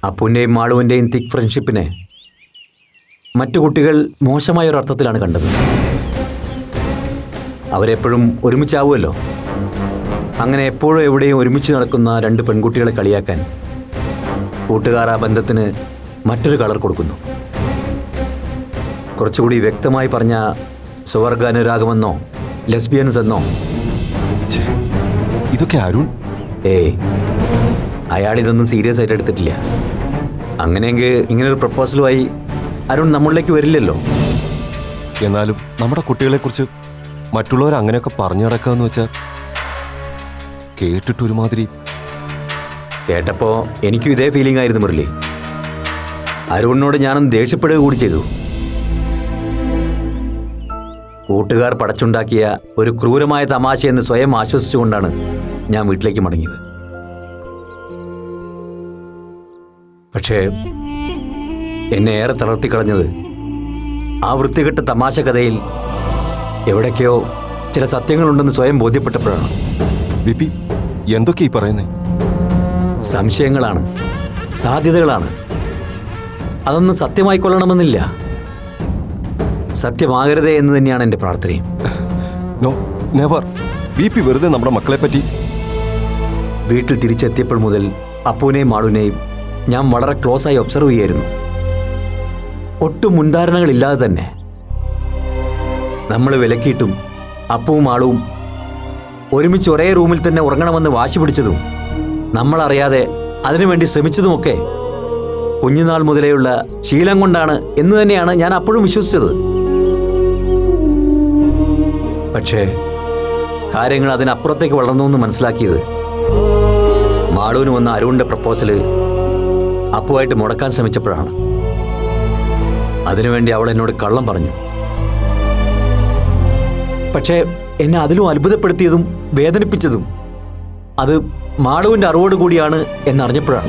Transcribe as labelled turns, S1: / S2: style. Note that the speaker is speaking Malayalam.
S1: അപ്പുവിൻ്റെയും മാളുവിൻ്റെയും തിക് ഫ്രണ്ട്ഷിപ്പിനെ മറ്റു കുട്ടികൾ മോശമായ ഒരു അർത്ഥത്തിലാണ് കണ്ടത്. അവരെപ്പോഴും ഒരുമിച്ചാവുമല്ലോ. അങ്ങനെ എപ്പോഴും എവിടെയും ഒരുമിച്ച് നടക്കുന്ന രണ്ട് പെൺകുട്ടികളെ കളിയാക്കാൻ കൂട്ടുകാർ ആ ബന്ധത്തിന് മറ്റൊരു കളർ കൊടുക്കുന്നു. കുറച്ചുകൂടി വ്യക്തമായി പറഞ്ഞ സ്വർഗാനുരാഗമെന്നോ ലെസ്ബിയൻസ് എന്നോ.
S2: ഇതൊക്കെ അരുൺ
S1: അയാളിതൊന്നും സീരിയസ് ആയിട്ട് എടുത്തിട്ടില്ല. അങ്ങനെയെങ്കിൽ ഇങ്ങനൊരു പ്രപ്പോസലുമായി അരുൺ നമ്മളിലേക്ക് വരില്ലല്ലോ.
S2: എന്നാലും നമ്മുടെ കുട്ടികളെക്കുറിച്ച് മറ്റുള്ളവർ അങ്ങനെയൊക്കെ പറഞ്ഞു നടക്കാന്ന് വെച്ചാൽ കേട്ടിട്ടൊരുമാതിരി.
S1: കേട്ടപ്പോൾ എനിക്കും ഇതേ ഫീലിംഗ് ആയിരുന്നു മുരളി. അരുണിനോട് ഞാനൊന്ന് ദേഷ്യപ്പെടുക കൂടി ചെയ്തു. കൂട്ടുകാർ പടച്ചുണ്ടാക്കിയ ഒരു ക്രൂരമായ തമാശയെന്ന് സ്വയം ആശ്വസിച്ചുകൊണ്ടാണ് ഞാൻ വീട്ടിലേക്ക് മടങ്ങിയത്. പക്ഷേ എന്നെ ഏറെ തളർത്തിക്കളഞ്ഞത് ആ വൃത്തികെട്ട തമാശ കഥയിൽ എവിടേക്കോ ചില സത്യങ്ങളുണ്ടെന്ന് സ്വയം ബോധ്യപ്പെട്ടപ്പോഴാണ്.
S2: ബിപി എന്തൊക്കെ ഈ പറയുന്നേ?
S1: സംശയങ്ങളാണ്, സാധ്യതകളാണ്. അതൊന്നും സത്യമായിക്കൊള്ളണമെന്നില്ല. സത്യമാകരുതേ എന്ന് തന്നെയാണ് എൻ്റെ പ്രാർത്ഥനയും.
S2: No, never. ബിപി വെറുതെ നമ്മുടെ മക്കളെ പറ്റി.
S1: വീട്ടിൽ തിരിച്ചെത്തിയപ്പോൾ മുതൽ അപ്പുവിനെയും മാളുവിനെയും ഞാൻ വളരെ ക്ലോസായി ഒബ്സർവ് ചെയ്യായിരുന്നു. ഒട്ടും മുൻധാരണകളില്ലാതെ തന്നെ. നമ്മൾ വിലക്കിയിട്ടും അപ്പുവും മാളുവും ഒരുമിച്ച് ഒരേ റൂമിൽ തന്നെ ഉറങ്ങണമെന്ന് വാശി പിടിച്ചതും നമ്മളറിയാതെ അതിനുവേണ്ടി ശ്രമിച്ചതുമൊക്കെ കുഞ്ഞുനാൾ മുതലേയുള്ള ശീലം കൊണ്ടാണ് എന്ന് തന്നെയാണ് ഞാൻ അപ്പോഴും വിശ്വസിച്ചത്. പക്ഷേ കാര്യങ്ങൾ അതിനപ്പുറത്തേക്ക് വളർന്നു എന്ന് മനസ്സിലാക്കിയത് മാളുവിന് വന്ന അരുണിന്റെ പ്രപ്പോസല് അപ്പുവായിട്ട് മുടക്കാൻ ശ്രമിച്ചപ്പോഴാണ്. അതിനുവേണ്ടി അവൾ എന്നോട് കള്ളം പറഞ്ഞു. പക്ഷേ എന്നെ അതിലും അത്ഭുതപ്പെടുത്തിയതും വേദനിപ്പിച്ചതും അത് മാളുവിൻ്റെ അറിവോട് കൂടിയാണ് എന്നറിഞ്ഞപ്പോഴാണ്.